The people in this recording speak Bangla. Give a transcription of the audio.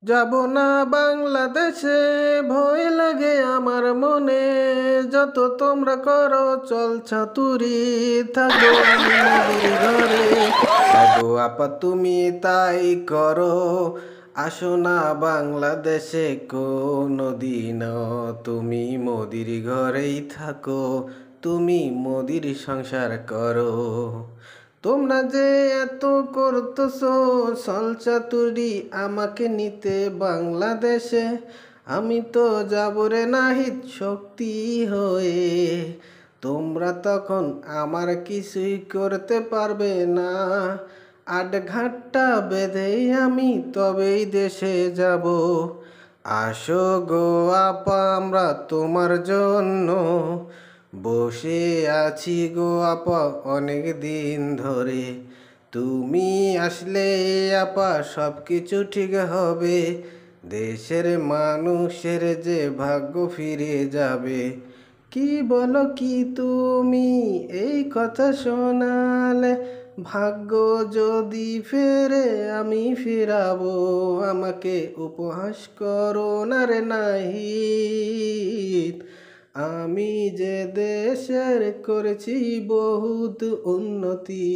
যাব না বাংলাদেশে, ভয় লাগে আমার মনে। যত তোমরা করো চল চাতুরি, থাকবো আমি মোদির ঘরে। থাকো আপা তুমি তাই করো, আসো না বাংলাদেশে কোনদিন। তুমি মোদির ঘরেই থাকো, তুমি মোদির সংসার করো। তোমরা যে এত করতেছো ছলচাতুরি আমাকে নিতে বাংলাদেশে, আমি তো যাব রে নাহিদ শক্তি হয়ে। তোমরা তখন আমার কিছুই করতে পারবে না, 8 ঘাটটা বেঁধেই আমি তবেই দেশে যাব। আসো গো আপা আমরা তোমার জন্য বসে আছি গো আপা অনেক দিন ধরে। তুমি আসলে আপা সব কিছু ঠিক হবে, দেশের মানুষের যে ভাগ্য ফিরে যাবে। কি বলো কি তুমি এই কথা শোনালে, ভাগ্য যদি ফেরে আমি ফিরাবো। আমাকে উপহাস করো না রে নাহিদ, আমি যে দেশের করেছি বহুত উন্নতি।